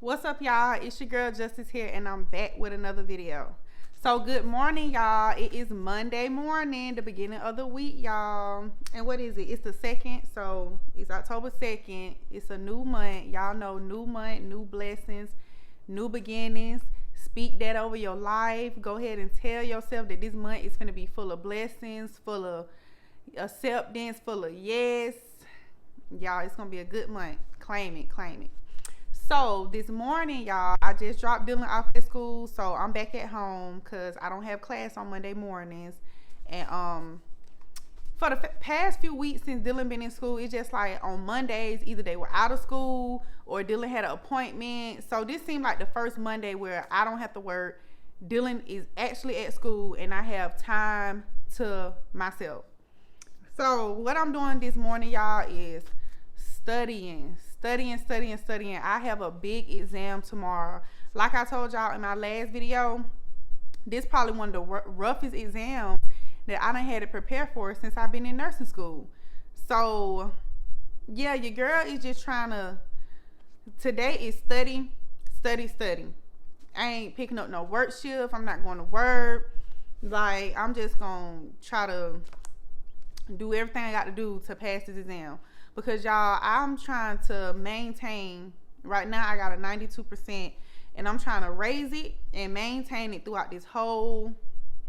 What's up, y'all? It's your girl Justice here, and I'm back with another video. So good morning, y'all. It is Monday morning, the beginning of the week, y'all. And what is it? It's the 2nd, so it's October 2nd. It's a new month. Y'all know, new month, new blessings, new beginnings. Speak that over your life. Go ahead and tell yourself that this month is going to be full of blessings, full of acceptance, full of yes. Y'all, it's going to be a good month. Claim it, claim it. So this morning, y'all, I just dropped Dylan off at school, so I'm back at home because I don't have class on Monday mornings. And for the past few weeks since Dylan been in school, it's just like on Mondays, either they were out of school or Dylan had an appointment. So this seemed like the first Monday where I don't have to work. Dylan is actually at school and I have time to myself. So what I'm doing this morning, y'all, is studying. I have a big exam tomorrow. Like I told y'all in my last video, this probably one of the roughest exams that I done had to prepare for since I've been in nursing school. So yeah, your girl is just trying to, today is study. I ain't picking up no work shift. I'm not going to work. Like, I'm just gonna try to do everything I got to do to pass this exam. Because y'all, I'm trying to maintain, right now I got a 92%, and I'm trying to raise it and maintain it throughout this whole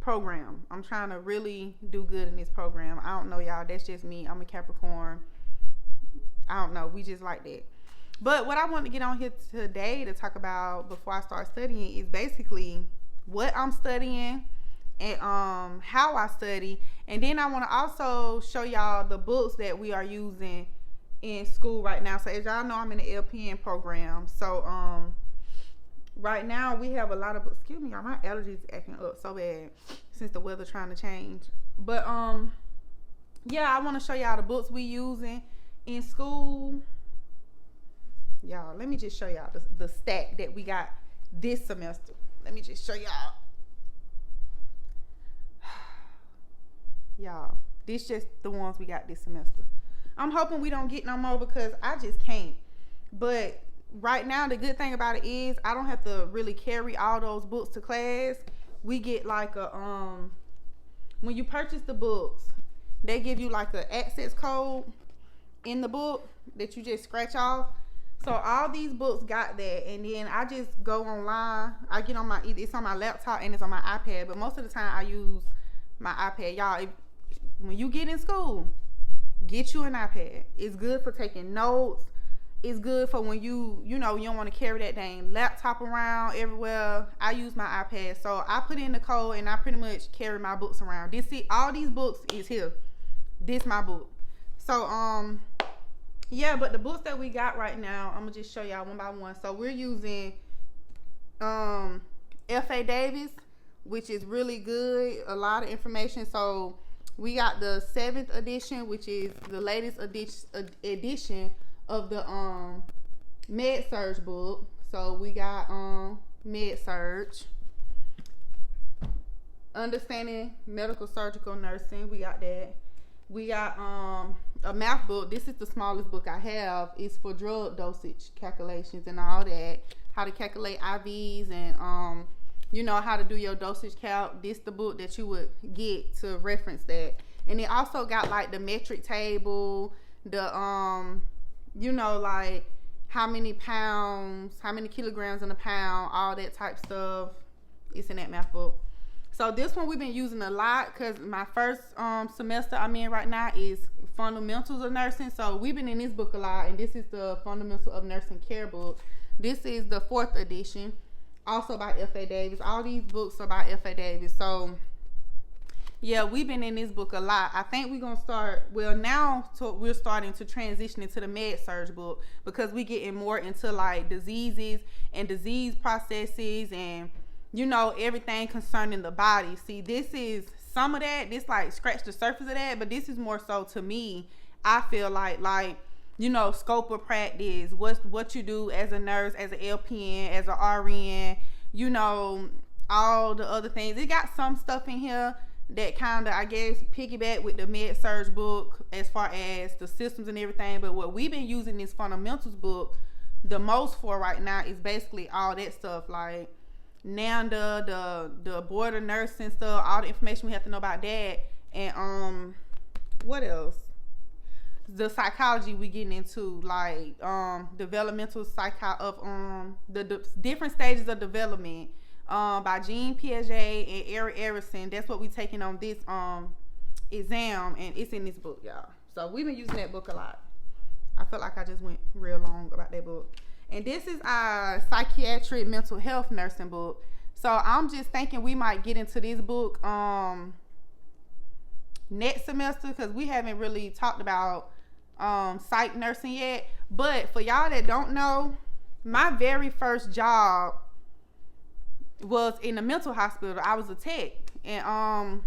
program. I'm trying to really do good in this program. I don't know, y'all, that's just me. I'm a Capricorn. I don't know, we just like that. But what I want to get on here today to talk about before I start studying is basically what I'm studying and how I study. And then I want to also show y'all the books that we are using in school right now. So as y'all know, I'm in the LPN program. So right now we have a lot of books. Excuse me, y'all, my allergies acting up so bad since the weather trying to change. But yeah, I want to show y'all the books we using in school. Y'all, let me just show y'all the stack that we got this semester. Let me just show y'all. Y'all, this just the ones we got this semester. I'm hoping we don't get no more because I just can't. But right now, the good thing about it is I don't have to really carry all those books to class. We get like a when you purchase the books, they give you like an access code in the book that you just scratch off. So all these books got that, and then I just go online. I get on it's on my laptop and it's on my iPad, but most of the time I use my iPad. Y'all, when you get in school, get you an iPad. It's good for taking notes. It's good for when you don't want to carry that dang laptop around everywhere. I use my iPad. So I put in the code and I pretty much carry my books around. All these books is here. This my book. So yeah, but the books that we got right now, I'm gonna just show y'all one by one. So we're using F.A. Davis, which is really good. A lot of information. So we got the 7th edition, which is the latest edition of the Med Surg book. So we got Med Surg, Understanding Medical Surgical Nursing. We got that. We got a math book. This is the smallest book I have. It's for drug dosage calculations and all that. How to calculate IVs and how to do your dosage calc. This the book that you would get to reference that. And it also got like the metric table, the like how many pounds, how many kilograms in a pound, all that type stuff. It's in that math book. So this one we've been using a lot because my first semester I'm in right now is Fundamentals of Nursing. So we've been in this book a lot, and this is the Fundamentals of Nursing Care book. This is the 4th edition, also by F.A. Davis. All these books are by F.A. Davis. So yeah, we've been in this book a lot. I think we're going to start, we're starting to transition into the Med Surg book because we getting more into like diseases and disease processes and, everything concerning the body. See, this is some of that. This like scratch the surface of that, but this is more so to me, I feel like, scope of practice, what you do as a nurse, as an LPN, as an RN, all the other things. It got some stuff in here that kind of, I guess, piggyback with the Med Surg book as far as the systems and everything. But what we've been using this fundamentals book the most for right now is basically all that stuff, like NANDA, the board of nursing stuff, all the information we have to know about that, and what else? The psychology we getting into, like developmental the different stages of development by Jean Piaget and Erik Erikson. That's what we taking on this exam, and it's in this book, y'all. So we've been using that book a lot. I feel like I just went real long about that book. And this is our psychiatric mental health nursing book. So I'm just thinking we might get into this book next semester, because we haven't really talked about psych nursing yet. But for y'all that don't know, my very first job was in a mental hospital. I was a tech, and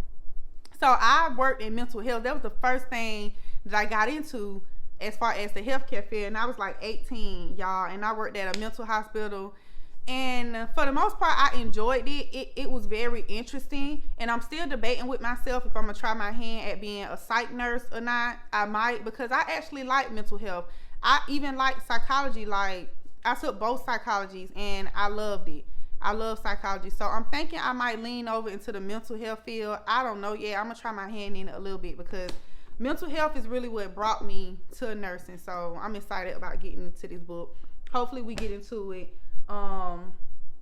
so I worked in mental health. That was the first thing that I got into as far as the healthcare field, and I was like 18, y'all, and I worked at a mental hospital, and for the most part I enjoyed it. It was very interesting, and I'm still debating with myself if I'm gonna try my hand at being a psych nurse or not. I might, because I actually like mental health. I even like psychology. Like, I took both psychologies and I loved it. I love psychology, so I'm thinking I might lean over into the mental health field. I don't know yet. I'm gonna try my hand in it a little bit, because mental health is really what brought me to nursing. So I'm excited about getting into this book. Hopefully we get into it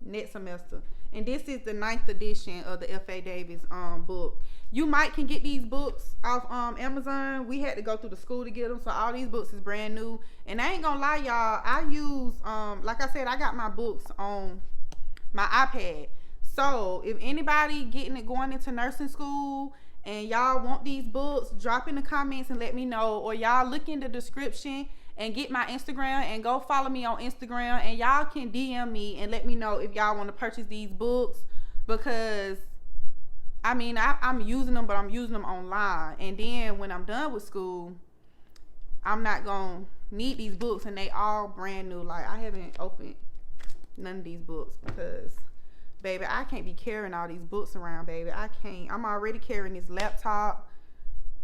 next semester. And this is the 9th edition of the F.A. Davis book. You might can get these books off Amazon. We had to go through the school to get them, so all these books is brand new. And I ain't gonna lie, y'all, I use like I said, I got my books on my iPad. So if anybody going into nursing school and y'all want these books, drop in the comments and let me know, or y'all look in the description and get my Instagram and go follow me on Instagram, and y'all can DM me and let me know if y'all want to purchase these books, because I mean, I'm using them, but I'm using them online, and then when I'm done with school, I'm not gonna need these books, and they all brand new. Like, I haven't opened none of these books because, baby, I can't be carrying all these books around, baby. I can't. I'm already carrying this laptop,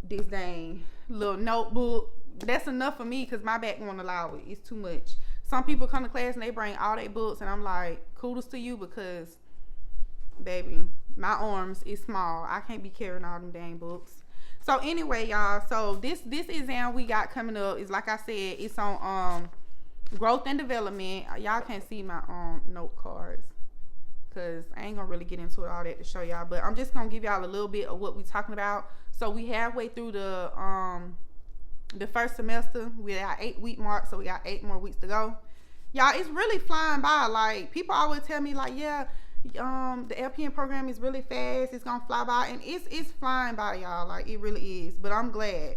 this dang little notebook. That's enough for me, because my back won't allow it. It's too much. Some people come to class and they bring all their books, and I'm like, kudos to you, because, baby, my arms is small. I can't be carrying all them dang books. So anyway, y'all, so this exam we got coming up is, like I said, it's on growth and development. Y'all can't see my note cards, because I ain't gonna really get into it all that to show y'all, but I'm just gonna give y'all a little bit of what we talking about. So we halfway through the first semester. We're at our 8-week mark, so we got 8 more weeks to go. Y'all, it's really flying by. Like, people always tell me, like, yeah, the LPN program is really fast, it's gonna fly by, and it's flying by, y'all. Like, it really is. But I'm glad.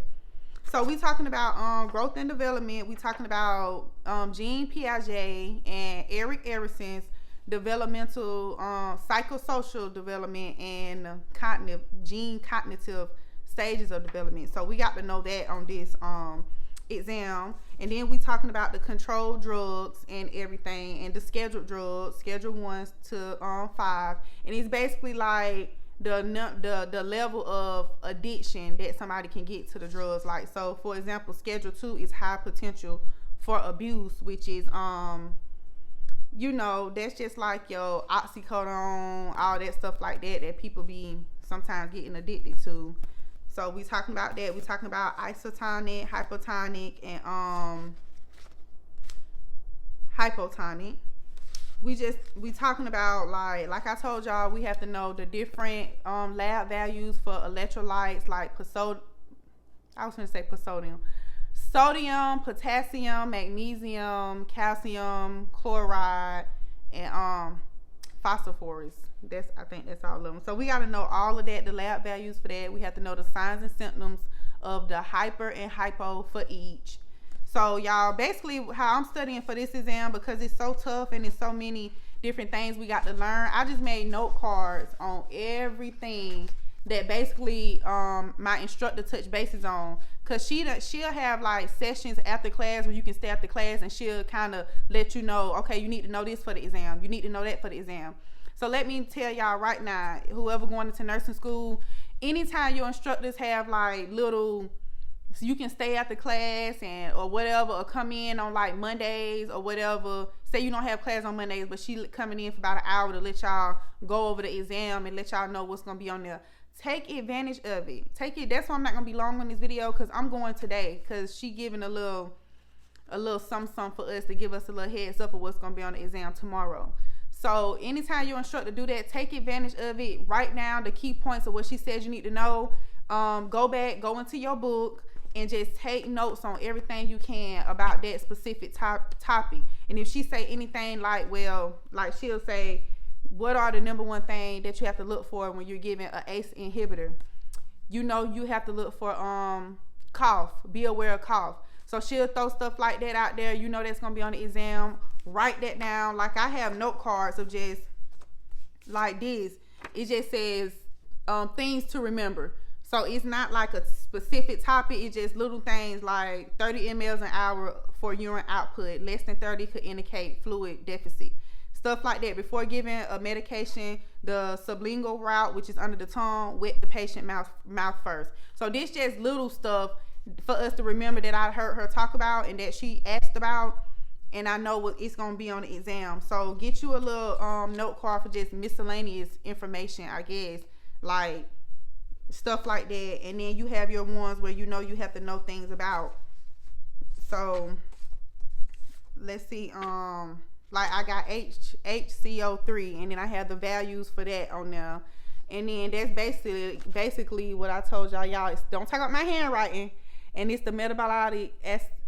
So we talking about growth and development. We talking about Jean Piaget and Erik Erikson's developmental psychosocial development and cognitive stages of development. So we got to know that on this exam. And then we talking about the controlled drugs and everything, and the scheduled drugs, schedule 1 to 5, and it's basically like the level of addiction that somebody can get to the drugs. Like, so for example, schedule 2 is high potential for abuse, which is you know, that's just like your oxycodone, all that stuff like that people be sometimes getting addicted to. So we talking about that. We talking about isotonic, hypotonic, and hypotonic. We talking about, like I told y'all, we have to know the different lab values for electrolytes, like sodium, potassium, magnesium, calcium, chloride, and phosphorus. I think that's all of them. So we got to know all of that, the lab values for that. We have to know the signs and symptoms of the hyper and hypo for each. So y'all, basically how I'm studying for this exam, because it's so tough and it's so many different things we got to learn, I just made note cards on everything that basically my instructor touch bases on, because she'll have like sessions after class where you can stay after class, and she'll kind of let you know, okay, you need to know this for the exam, you need to know that for the exam. So let me tell y'all right now, whoever going into nursing school, anytime your instructors have like little So you can stay after class or whatever, or come in on like Mondays or whatever. Say you don't have class on Mondays, but she coming in for about an hour to let y'all go over the exam and let y'all know what's gonna be on there. Take advantage of it. Take it. That's why I'm not gonna be long on this video, because I'm going today, because she giving a little something for us to give us a little heads up of what's gonna be on the exam tomorrow. So anytime your instructor do that, take advantage of it. Write down the key points of what she says you need to know. Go back, go into your book, and just take notes on everything you can about that specific topic. And if she say anything like, well, like she'll say, what are the number one thing that you have to look for when you're giving an ACE inhibitor? You know, you have to look for cough. Be aware of cough. So she'll throw stuff like that out there. You know that's gonna be on the exam. Write that down. Like I have note cards of just like this. It just says things to remember. So it's not like a specific topic. It's just little things like 30 mLs an hour for urine output. Less than 30 could indicate fluid deficit. Stuff like that. Before giving a medication, the sublingual route, which is under the tongue, wet the patient mouth first. So this just little stuff for us to remember that I heard her talk about and that she asked about, and I know what it's gonna be on the exam. So get you a little note card for just miscellaneous information, I guess, like stuff like that. And then you have your ones where you know you have to know things about. So let's see, like I got HCO3, and then I have the values for that on there. And then that's basically what I told y'all. Don't talk about my handwriting. And it's the metabolic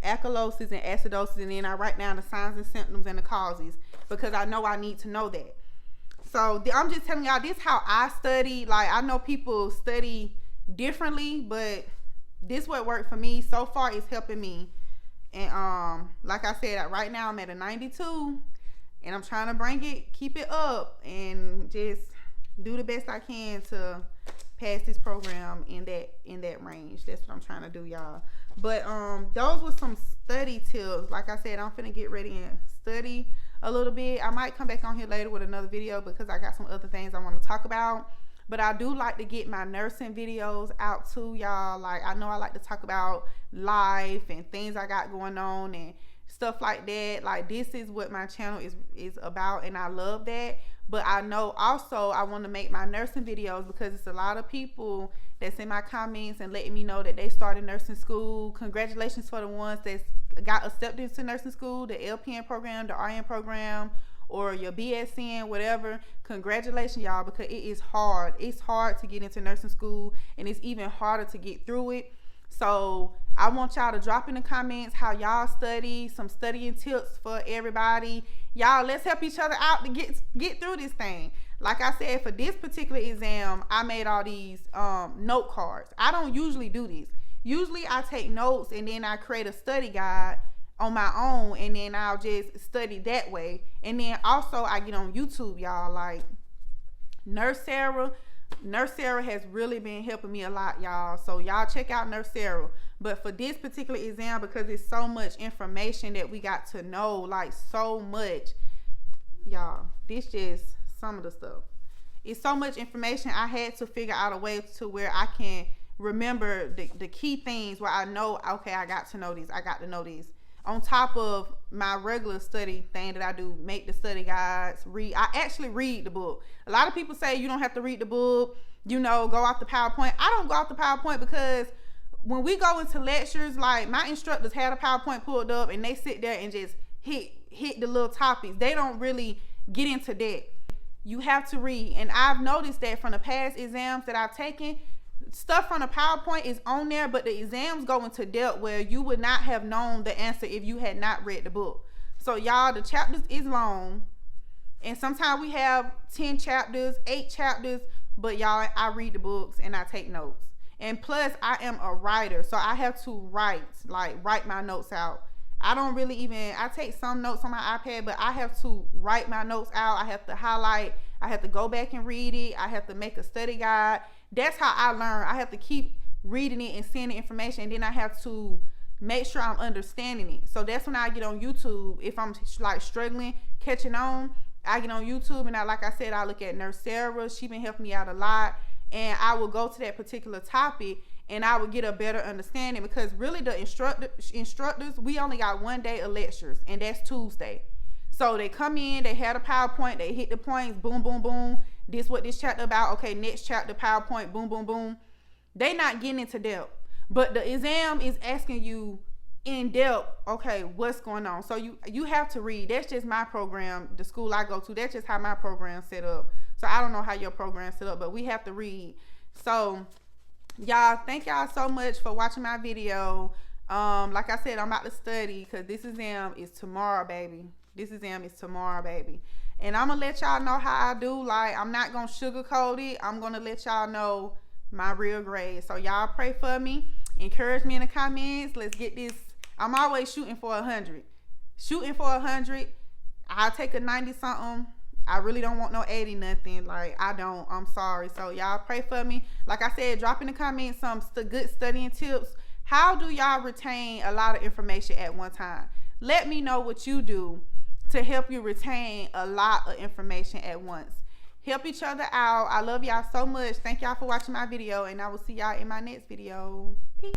alkalosis and acidosis, and then I write down the signs and symptoms and the causes, because I know I need to know that. So I'm just telling y'all, this how I study. Like, I know people study differently, but this what worked for me. So far, it's helping me. And like I said, right now I'm at a 92, and I'm trying to keep it up, and just do the best I can to pass this program in that range. That's what I'm trying to do, y'all. But those were some study tips. Like I said, I'm finna get ready and study a little bit. I might come back on here later with another video, because I got some other things I want to talk about. But I do like to get my nursing videos out too, y'all. Like, I know I like to talk about life and things I got going on and stuff like that. Like, this is what my channel is about, and I love that. But I know also I want to make my nursing videos, because it's a lot of people that's in my comments and letting me know that they started nursing school. Congratulations for the ones that got accepted to nursing school, the LPN program, the RN program, or your BSN, whatever. Congratulations, y'all, because it is hard. It's hard to get into nursing school, and it's even harder to get through it. So I want y'all to drop in the comments how y'all study, some studying tips for everybody. Y'all, let's help each other out to get through this thing. Like I said, for this particular exam, I made all these note cards. I don't usually do this. Usually I take notes and then I create a study guide on my own, and then I'll just study that way. And then also I get on YouTube, y'all. Like Nurse Sarah has really been helping me a lot, y'all. So y'all check out Nurse Sarah. But for this particular exam, because it's so much information that we got to know, like so much, y'all, this just some of the stuff. It's so much information. I had to figure out a way to where I can remember the key things where I know, okay, I got to know this. I got to know this. On top of my regular study thing that I do, make the study guides, I actually read the book. A lot of people say you don't have to read the book, you know, go off the PowerPoint. I don't go off the PowerPoint, because when we go into lectures, like my instructors had a PowerPoint pulled up and they sit there and just hit the little topics. They don't really get into that. You have to read. And I've noticed that from the past exams that I've taken, stuff from the PowerPoint is on there, but the exams go into depth where you would not have known the answer if you had not read the book. So y'all, the chapters is long, and sometimes we have 10 chapters, 8 chapters, but y'all, I read the books and I take notes. And plus, I am a writer, so I have to write my notes out. I don't really even, I take some notes on my iPad, but I have to write my notes out. I have to highlight. I have to go back and read it. I have to make a study guide. That's how I learn. I have to keep reading it and seeing the information, and then I have to make sure I'm understanding it. So that's when I get on YouTube. If I'm like struggling, catching on, I get on YouTube, and like I said, I look at Nurse Sarah. She been helping me out a lot. And I will go to that particular topic and I would get a better understanding, because really the instructors, we only got 1 day of lectures, and that's Tuesday. So they come in, they had a PowerPoint, they hit the points, boom, boom, boom. This what this chapter about. Okay, next chapter, PowerPoint, boom, boom, boom. They not getting into depth. But the exam is asking you in depth, okay, what's going on. So you have to read. That's just my program, the school I go to. That's just how my program set up. So I don't know how your program set up, but we have to read. So y'all, thank y'all so much for watching my video. Like I said, I'm about to study, because this exam is tomorrow, baby. This exam is tomorrow, baby. And I'm gonna let y'all know how I do. Like, I'm not gonna sugarcoat it. I'm gonna let y'all know my real grade. So y'all pray for me, encourage me in the comments. Let's get this. I'm always shooting for 100. Shooting for 100. I'll take a 90 something. I really don't want no 80 nothing. Like, I don't. I'm sorry. So y'all pray for me. Like I said, drop in the comments some good studying tips. How do y'all retain a lot of information at one time? Let me know what you do to help you retain a lot of information at once. Help each other out. I love y'all so much. Thank y'all for watching my video, and I will see y'all in my next video. Peace.